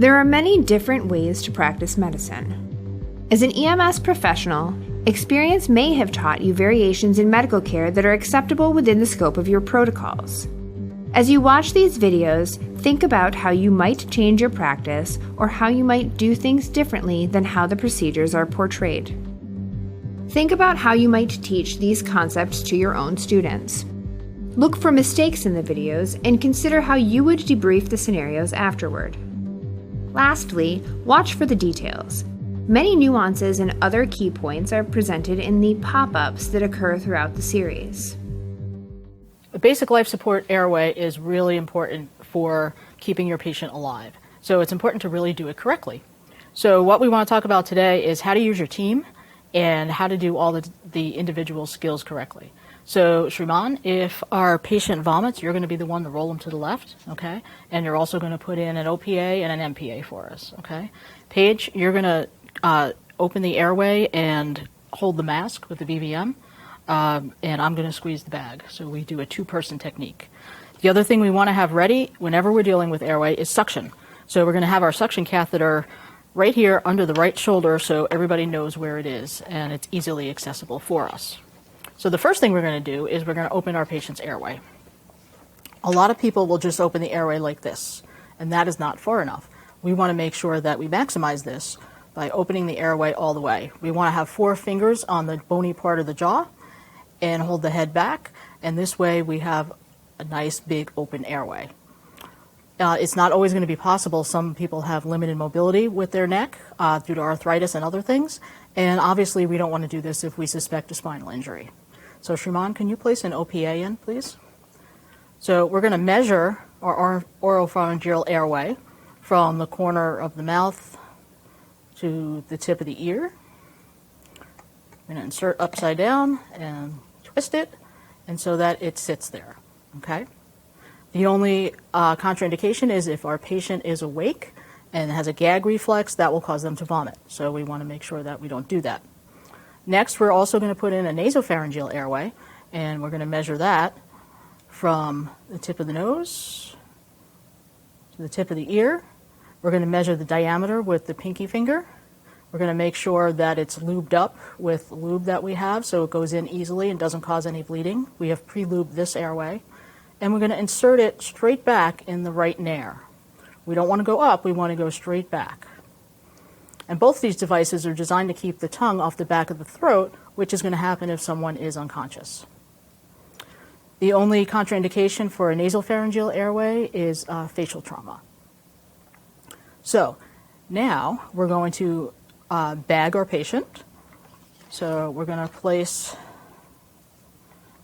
There are many different ways to practice medicine. As an EMS professional, experience may have taught you variations in medical care that are acceptable within the scope of your protocols. As you watch these videos, think about how you might change your practice or how you might do things differently than how the procedures are portrayed. Think about how you might teach these concepts to your own students. Look for mistakes in the videos and consider how you would debrief the scenarios afterward. Lastly, watch for the details. Many nuances and other key points are presented in the pop-ups that occur throughout the series. A basic life support airway is really important for keeping your patient alive. So it's important to really do it correctly. So what we want to talk about today is how to use your team and how to do all the individual skills correctly. So Shriman, if our patient vomits, you're going to be the one to roll them to the left, okay? And you're also going to put in an OPA and an MPA for us, okay? Paige, you're going to open the airway and hold the mask with the BVM. And I'm going to squeeze the bag. So we do a two-person technique. The other thing we want to have ready whenever we're dealing with airway is suction. So we're going to have our suction catheter right here under the right shoulder so everybody knows where it is and it's easily accessible for us. So the first thing we're going to do is we're going to open our patient's airway. A lot of people will just open the airway like this, and that is not far enough. We want to make sure that we maximize this by opening the airway all the way. We want to have 4 fingers on the bony part of the jaw and hold the head back, and this way we have a nice big open airway. It's not always going to be possible. Some people have limited mobility with their neck due to arthritis and other things, and obviously we don't want to do this if we suspect a spinal injury. So Shriman, can you place an OPA in, please? So we're going to measure our oropharyngeal airway from the corner of the mouth to the tip of the ear. I'm going to insert upside down and twist it, and so that it sits there, okay? The only contraindication is if our patient is awake and has a gag reflex, that will cause them to vomit. So we want to make sure that we don't do that. Next, we're also going to put in a nasopharyngeal airway, and we're going to measure that from the tip of the nose to the tip of the ear. We're going to measure the diameter with the pinky finger. We're going to make sure that it's lubed up with lube that we have so it goes in easily and doesn't cause any bleeding. We have pre-lubed this airway. And we're going to insert it straight back in the right nair. We don't want to go up, we want to go straight back. And both these devices are designed to keep the tongue off the back of the throat, which is going to happen if someone is unconscious. The only contraindication for a nasopharyngeal airway is facial trauma. So now we're going to bag our patient. So we're going to place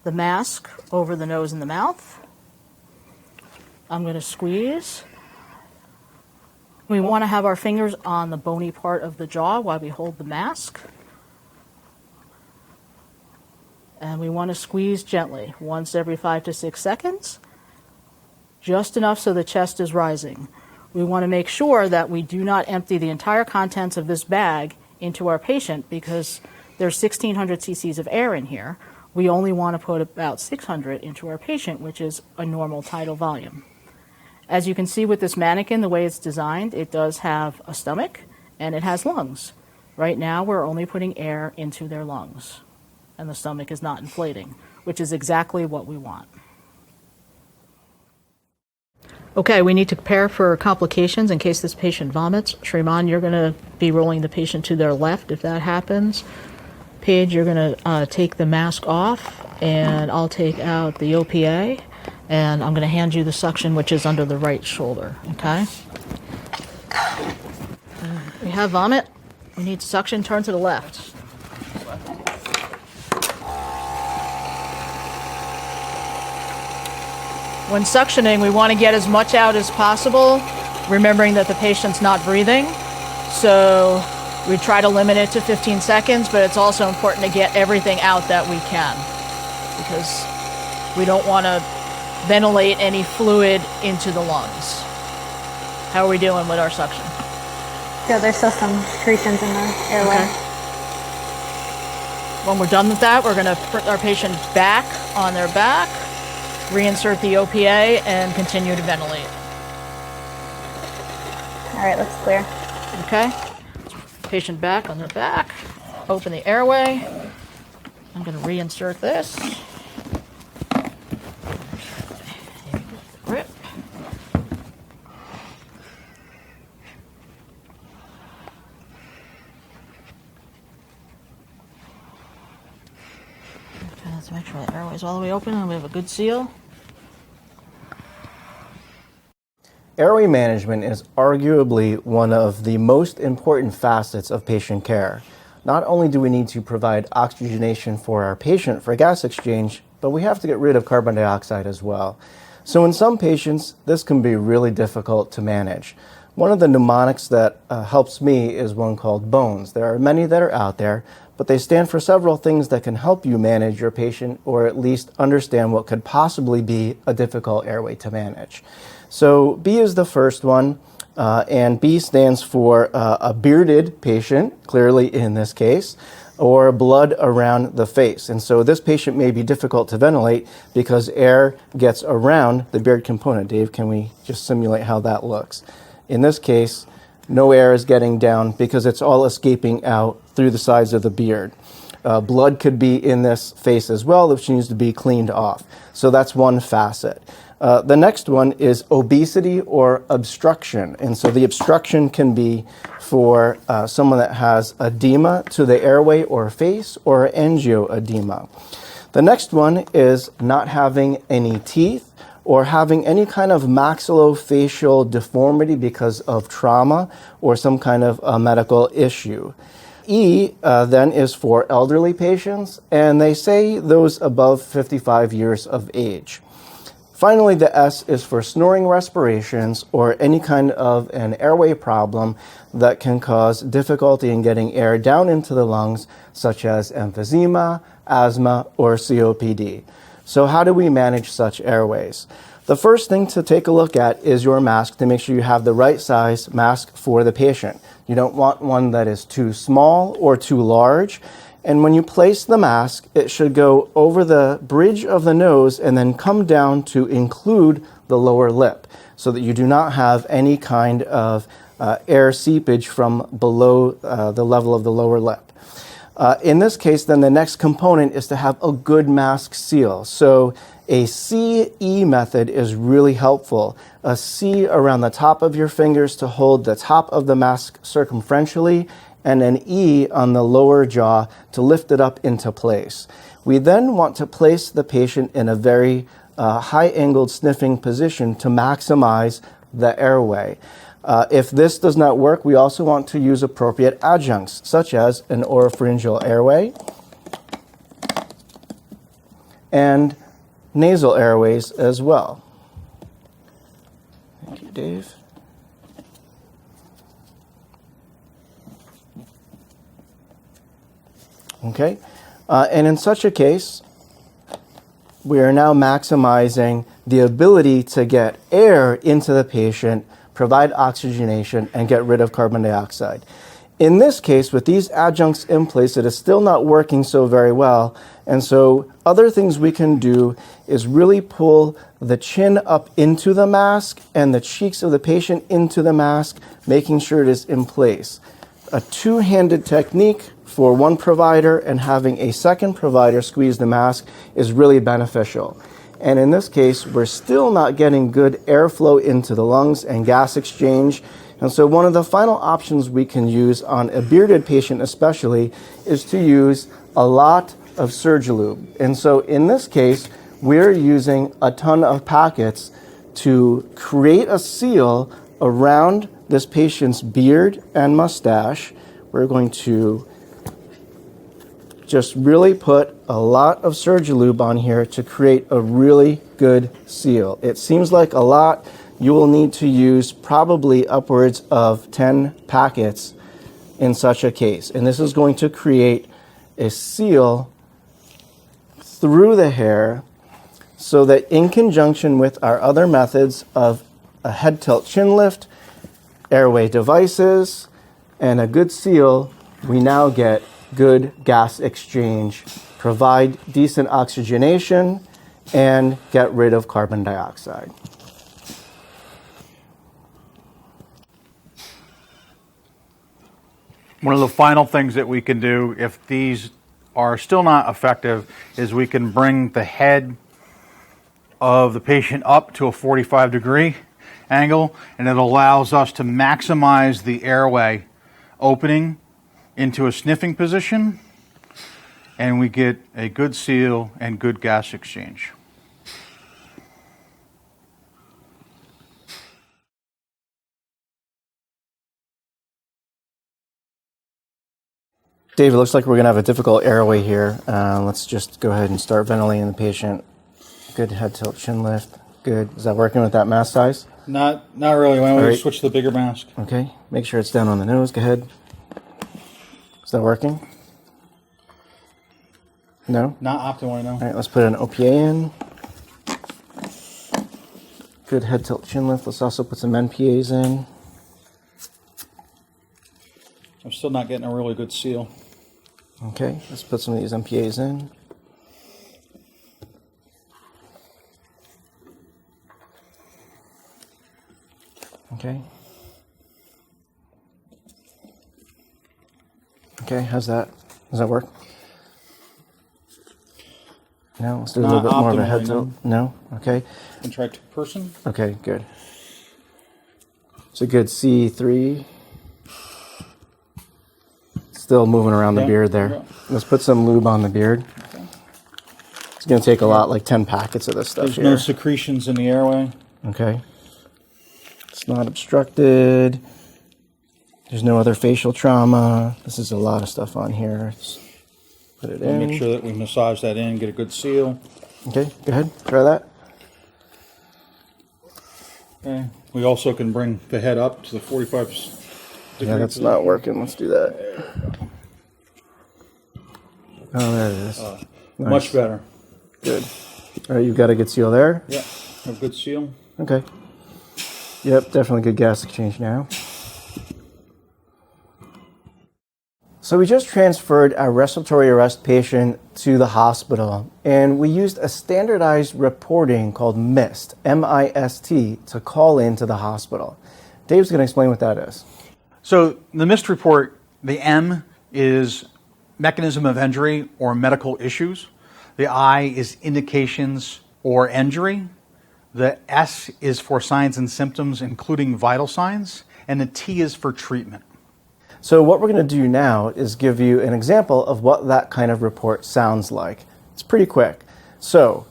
the mask over the nose and the mouth. I'm going to squeeze. We want to have our fingers on the bony part of the jaw while we hold the mask. And we want to squeeze gently, once every 5 to 6 seconds, just enough so the chest is rising. We want to make sure that we do not empty the entire contents of this bag into our patient because there's 1,600 cc's of air in here. We only want to put about 600 into our patient, which is a normal tidal volume. As you can see with this mannequin, the way it's designed, it does have a stomach and it has lungs. Right now, we're only putting air into their lungs, and the stomach is not inflating, which is exactly what we want. Okay, we need to prepare for complications in case this patient vomits. Shriman, you're going to be rolling the patient to their left if that happens. Paige, you're going to take the mask off, and I'll take out the OPA, and I'm going to hand you the suction, which is under the right shoulder, okay? We have vomit. We need suction. Turn to the left. When suctioning, we want to get as much out as possible, remembering that the patient's not breathing. So we try to limit it to 15 seconds, but it's also important to get everything out that we can because we don't want to ventilate any fluid into the lungs. How are we doing with our suction? Yeah, there's still some secretions in the airway. Okay. When we're done with that, we're going to put our patient back on their back, reinsert the OPA, and continue to ventilate. All right, looks clear. Okay. Patient back on their back. Open the airway. I'm going to reinsert this. Grip. Okay, let's make sure the airway is all the way open and we have a good seal. Airway management is arguably one of the most important facets of patient care. Not only do we need to provide oxygenation for our patient for gas exchange, but we have to get rid of carbon dioxide as well. So in some patients, this can be really difficult to manage. One of the mnemonics that helps me is one called BONES. There are many that are out there, but they stand for several things that can help you manage your patient or at least understand what could possibly be a difficult airway to manage. So B is the first one, and B stands for a bearded patient, clearly in this case, or blood around the face. And so this patient may be difficult to ventilate because air gets around the beard component. Dave, can we just simulate how that looks? In this case, no air is getting down because it's all escaping out through the sides of the beard. Blood could be in this face as well, which needs to be cleaned off. So that's one facet. The next one is obesity or obstruction. And so the obstruction can be for someone that has edema to the airway or face or angioedema. The next one is not having any teeth or having any kind of maxillofacial deformity because of trauma or some kind of medical issue. E then is for elderly patients, and they say those above 55 years of age. Finally, the S is for snoring respirations or any kind of an airway problem that can cause difficulty in getting air down into the lungs, such as emphysema, asthma, or COPD. So how do we manage such airways? The first thing to take a look at is your mask to make sure you have the right size mask for the patient. You don't want one that is too small or too large. And when you place the mask, it should go over the bridge of the nose and then come down to include the lower lip so that you do not have any kind of air seepage from below the level of the lower lip. In this case, then the next component is to have a good mask seal. So a CE method is really helpful. A C around the top of your fingers to hold the top of the mask circumferentially, and an E on the lower jaw to lift it up into place. We then want to place the patient in a very high-angled sniffing position to maximize the airway. If this does not work, we also want to use appropriate adjuncts, such as an oropharyngeal airway and nasal airways as well. Thank you, Dave. Okay, and in such a case, we are now maximizing the ability to get air into the patient, provide oxygenation, and get rid of carbon dioxide. In this case, with these adjuncts in place, it is still not working so very well, and so other things we can do is really pull the chin up into the mask and the cheeks of the patient into the mask, making sure it is in place. A two-handed technique for one provider and having a second provider squeeze the mask is really beneficial. And in this case, we're still not getting good airflow into the lungs and gas exchange. And so one of the final options we can use on a bearded patient especially is to use a lot of Surgilube. And so in this case, we're using a ton of packets to create a seal around this patient's beard and mustache. We're going to just really put a lot of Surgilube on here to create a really good seal. It seems like a lot. You will need to use probably upwards of 10 packets in such a case. And this is going to create a seal through the hair so that in conjunction with our other methods of a head tilt chin lift, airway devices, and a good seal, we now get good gas exchange, provide decent oxygenation, and get rid of carbon dioxide. One of the final things that we can do if these are still not effective is we can bring the head of the patient up to a 45-degree angle, and it allows us to maximize the airway opening into a sniffing position, and we get a good seal and good gas exchange. Dave, it looks like we're going to have a difficult airway here. Let's just go ahead and start ventilating the patient. Good head tilt, chin lift. Good. Is that working with that mask size? Not really. Why don't we switch to the bigger mask? Okay. Make sure it's down on the nose. Go ahead. Is that working? No? Not optimally, no. All right, let's put an OPA in. Good head tilt, chin lift. Let's also put some NPAs in. I'm still not getting a really good seal. Okay, let's put some of these NPAs in. Okay. Okay, how's that? Does that work? No, let's do a little bit more of a head tilt. No? Okay. And try two-person. Okay, good. It's a good C3. Still moving around the beard there. Let's put some lube on the beard. Okay. It's going to take a lot, like 10 packets of this stuff. There's no secretions in the airway. Okay. It's not obstructed. There's no other facial trauma. This is a lot of stuff on here. Let's put it in. Make sure that we massage that in, get a good seal. Okay, go ahead. Try that. Okay. We also can bring the head up to the 45 degree. Yeah, that's not working. Let's do that. Oh, there it is. Nice. Much better. Good. All right, you've got a good seal there? Yeah, a good seal. Okay. Yep, definitely good gas exchange now. So we just transferred a respiratory arrest patient to the hospital, and we used a standardized reporting called MIST, M-I-S-T, to call into the hospital. Dave's going to explain what that is. So the MIST report, the M is mechanism of injury or medical issues. The I is indications or injury. The S is for signs and symptoms, including vital signs. And the T is for treatment. So what we're going to do now is give you an example of what that kind of report sounds like. It's pretty quick. So,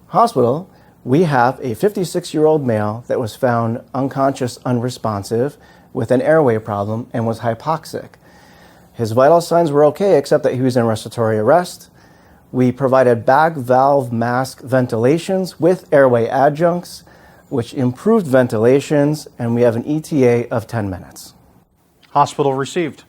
hospital, we have a 56-year-old male that was found unconscious, unresponsive, with an airway problem and was hypoxic. His vital signs were okay, except that he was in respiratory arrest. We provided bag valve mask ventilations with airway adjuncts, which improved ventilations, and we have an ETA of 10 minutes. Hospital received.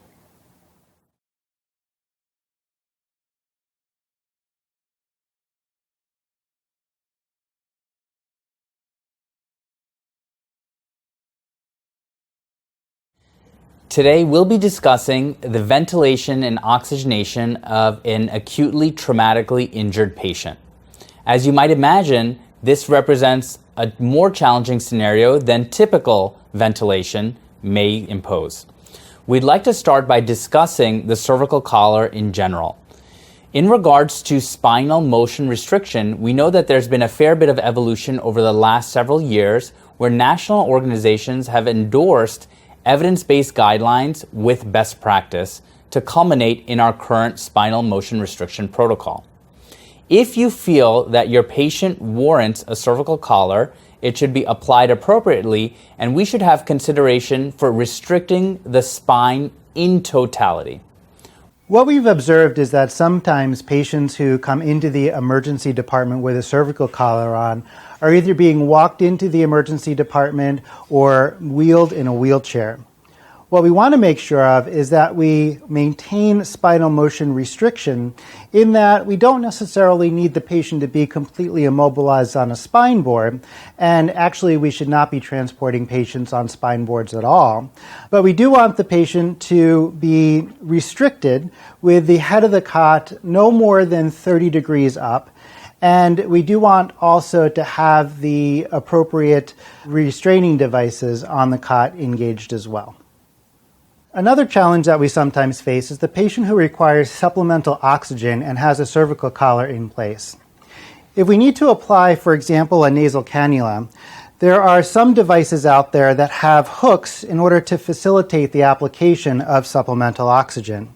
Today we'll be discussing the ventilation and oxygenation of an acutely traumatically injured patient. As you might imagine, this represents a more challenging scenario than typical ventilation may impose. We'd like to start by discussing the cervical collar in general. In regards to spinal motion restriction, we know that there's been a fair bit of evolution over the last several years where national organizations have endorsed evidence-based guidelines with best practice to culminate in our current spinal motion restriction protocol. If you feel that your patient warrants a cervical collar, it should be applied appropriately, and we should have consideration for restricting the spine in totality. What we've observed is that sometimes patients who come into the emergency department with a cervical collar on are either being walked into the emergency department or wheeled in a wheelchair. What we want to make sure of is that we maintain spinal motion restriction in that we don't necessarily need the patient to be completely immobilized on a spine board, and actually we should not be transporting patients on spine boards at all. But we do want the patient to be restricted with the head of the cot no more than 30 degrees up. And we do want also to have the appropriate restraining devices on the cot engaged as well. Another challenge that we sometimes face is the patient who requires supplemental oxygen and has a cervical collar in place. If we need to apply, for example, a nasal cannula, there are some devices out there that have hooks in order to facilitate the application of supplemental oxygen.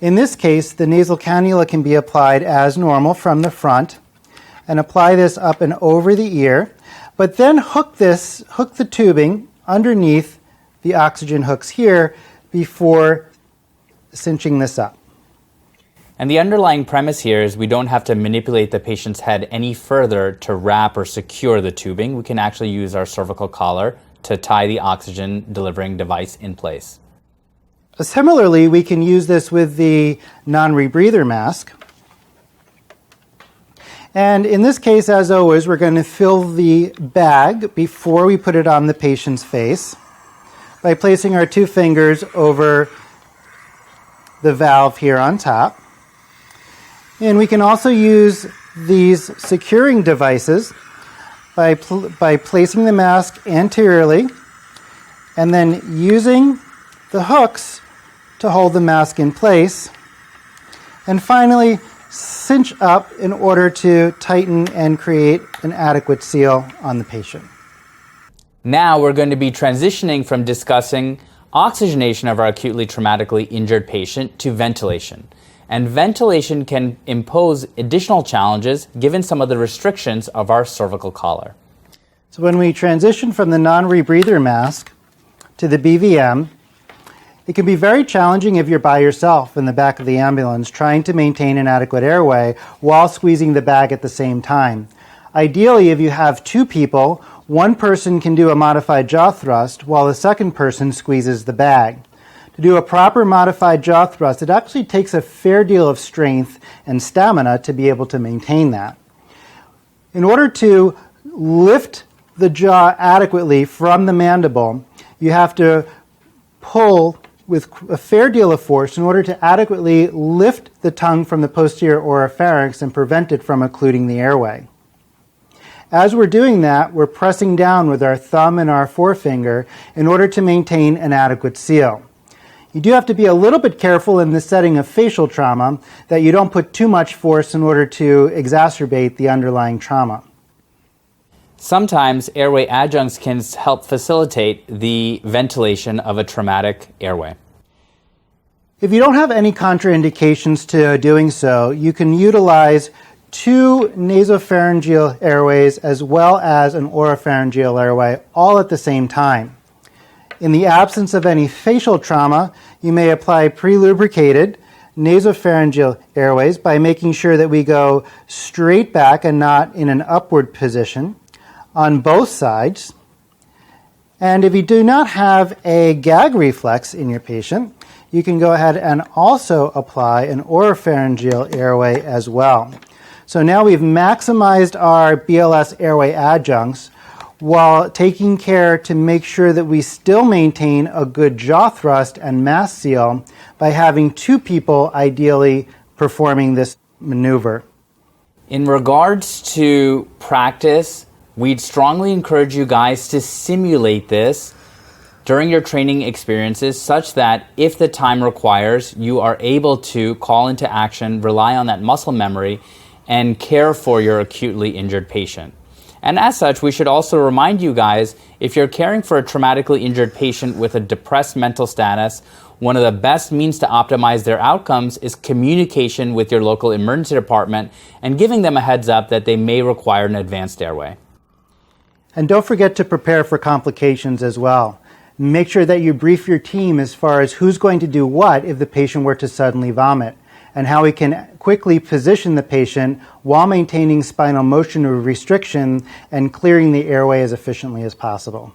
In this case, the nasal cannula can be applied as normal from the front and apply this up and over the ear, but then hook the tubing underneath the oxygen hooks here before cinching this up. And the underlying premise here is we don't have to manipulate the patient's head any further to wrap or secure the tubing. We can actually use our cervical collar to tie the oxygen delivering device in place. Similarly, we can use this with the non-rebreather mask. And in this case, as always, we're going to fill the bag before we put it on the patient's face by placing our 2 fingers over the valve here on top. And we can also use these securing devices by placing the mask anteriorly and then using the hooks to hold the mask in place. And finally, cinch up in order to tighten and create an adequate seal on the patient. Now we're going to be transitioning from discussing oxygenation of our acutely traumatically injured patient to ventilation. And ventilation can impose additional challenges given some of the restrictions of our cervical collar. So when we transition from the non-rebreather mask to the BVM, it can be very challenging if you're by yourself in the back of the ambulance trying to maintain an adequate airway while squeezing the bag at the same time. Ideally, if you have 2 people, one person can do a modified jaw thrust while the second person squeezes the bag. To do a proper modified jaw thrust, it actually takes a fair deal of strength and stamina to be able to maintain that. In order to lift the jaw adequately from the mandible, you have to pull with a fair deal of force in order to adequately lift the tongue from the posterior oropharynx and prevent it from occluding the airway. As we're doing that, we're pressing down with our thumb and our forefinger in order to maintain an adequate seal. You do have to be a little bit careful in the setting of facial trauma that you don't put too much force in order to exacerbate the underlying trauma. Sometimes airway adjuncts can help facilitate the ventilation of a traumatic airway. If you don't have any contraindications to doing so, you can utilize 2 nasopharyngeal airways as well as an oropharyngeal airway all at the same time. In the absence of any facial trauma, you may apply pre-lubricated nasopharyngeal airways by making sure that we go straight back and not in an upward position on both sides. And if you do not have a gag reflex in your patient, you can go ahead and also apply an oropharyngeal airway as well. So now we've maximized our BLS airway adjuncts while taking care to make sure that we still maintain a good jaw thrust and mask seal by having 2 people ideally performing this maneuver. In regards to practice, we'd strongly encourage you guys to simulate this during your training experiences such that if the time requires, you are able to call into action, rely on that muscle memory, and care for your acutely injured patient. And as such, we should also remind you guys, if you're caring for a traumatically injured patient with a depressed mental status, one of the best means to optimize their outcomes is communication with your local emergency department and giving them a heads up that they may require an advanced airway. And don't forget to prepare for complications as well. Make sure that you brief your team as far as who's going to do what if the patient were to suddenly vomit, and how we can quickly position the patient while maintaining spinal motion restriction and clearing the airway as efficiently as possible.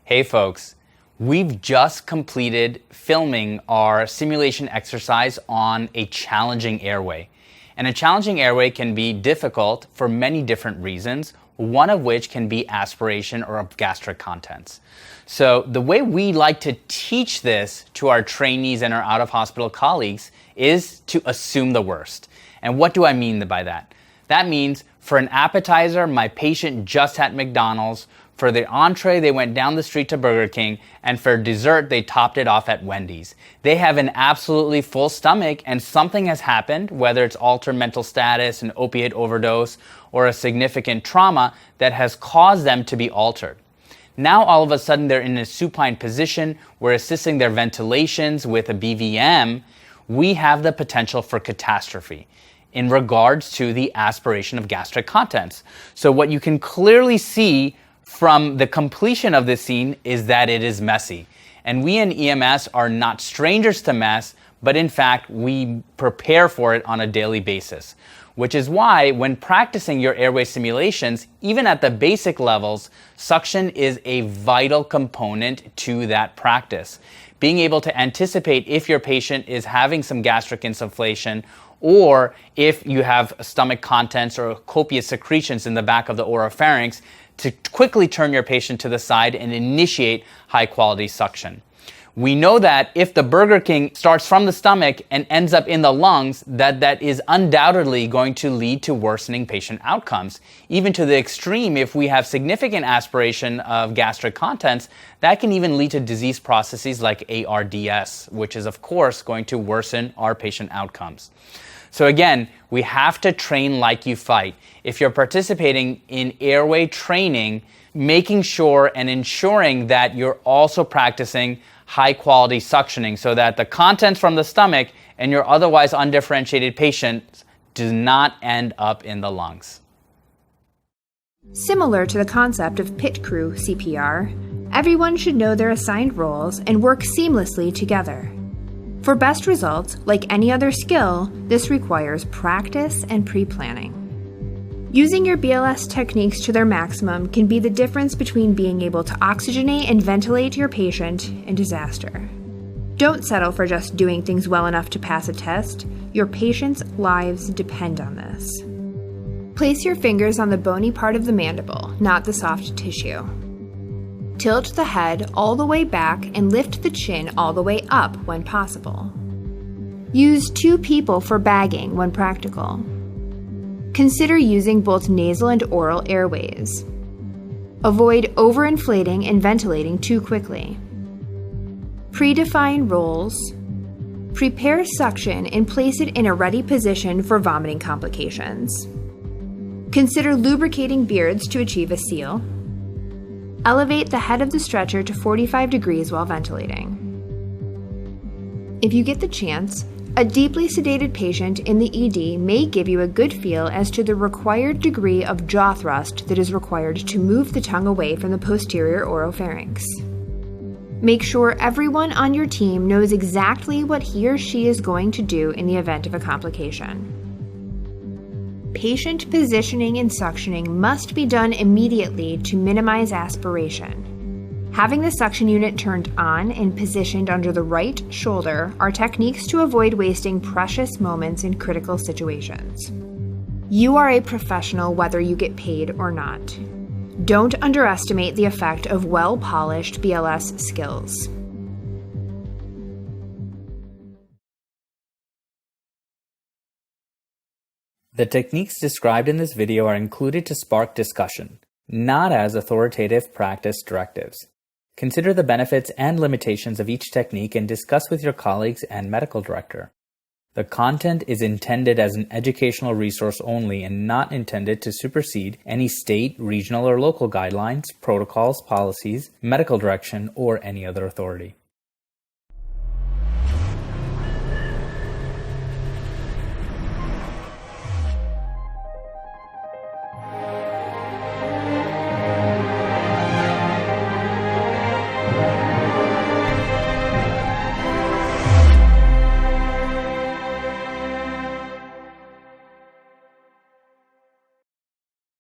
Hey folks, we've just completed filming our simulation exercise on a challenging airway. And a challenging airway can be difficult for many different reasons, one of which can be aspiration or gastric contents. So the way we like to teach this to our trainees and our out-of-hospital colleagues is to assume the worst. And what do I mean by that? That means for an appetizer, my patient just had McDonald's. For their entree, they went down the street to Burger King, and for dessert, they topped it off at Wendy's. They have an absolutely full stomach, and something has happened, whether it's altered mental status, an opiate overdose, or a significant trauma that has caused them to be altered. Now, all of a sudden, they're in a supine position. We're assisting their ventilations with a BVM. We have the potential for catastrophe in regards to the aspiration of gastric contents. So what you can clearly see from the completion of this scene is that it is messy. And we in EMS are not strangers to mess, but in fact, we prepare for it on a daily basis. Which is why when practicing your airway simulations, even at the basic levels, suction is a vital component to that practice. Being able to anticipate if your patient is having some gastric insufflation, or if you have stomach contents or copious secretions in the back of the oropharynx, to quickly turn your patient to the side and initiate high quality suction. We know that if the Burger King starts from the stomach and ends up in the lungs, that is undoubtedly going to lead to worsening patient outcomes. Even to the extreme, if we have significant aspiration of gastric contents, that can even lead to disease processes like ARDS, which is of course going to worsen our patient outcomes. So again, we have to train like you fight. If you're participating in airway training, making sure and ensuring that you're also practicing high quality suctioning so that the contents from the stomach and your otherwise undifferentiated patients do not end up in the lungs. Similar to the concept of pit crew CPR, everyone should know their assigned roles and work seamlessly together. For best results, like any other skill, this requires practice and pre-planning. Using your BLS techniques to their maximum can be the difference between being able to oxygenate and ventilate your patient and disaster. Don't settle for just doing things well enough to pass a test. Your patients' lives depend on this. Place your fingers on the bony part of the mandible, not the soft tissue. Tilt the head all the way back and lift the chin all the way up when possible. Use 2 people for bagging when practical. Consider using both nasal and oral airways. Avoid overinflating and ventilating too quickly. Predefine roles. Prepare suction and place it in a ready position for vomiting complications. Consider lubricating beards to achieve a seal. Elevate the head of the stretcher to 45 degrees while ventilating. If you get the chance, a deeply sedated patient in the ED may give you a good feel as to the required degree of jaw thrust that is required to move the tongue away from the posterior oropharynx. Make sure everyone on your team knows exactly what he or she is going to do in the event of a complication. Patient positioning and suctioning must be done immediately to minimize aspiration. Having the suction unit turned on and positioned under the right shoulder are techniques to avoid wasting precious moments in critical situations. You are a professional whether you get paid or not. Don't underestimate the effect of well-polished BLS skills. The techniques described in this video are included to spark discussion, not as authoritative practice directives. Consider the benefits and limitations of each technique and discuss with your colleagues and medical director. The content is intended as an educational resource only and not intended to supersede any state, regional, or local guidelines, protocols, policies, medical direction, or any other authority.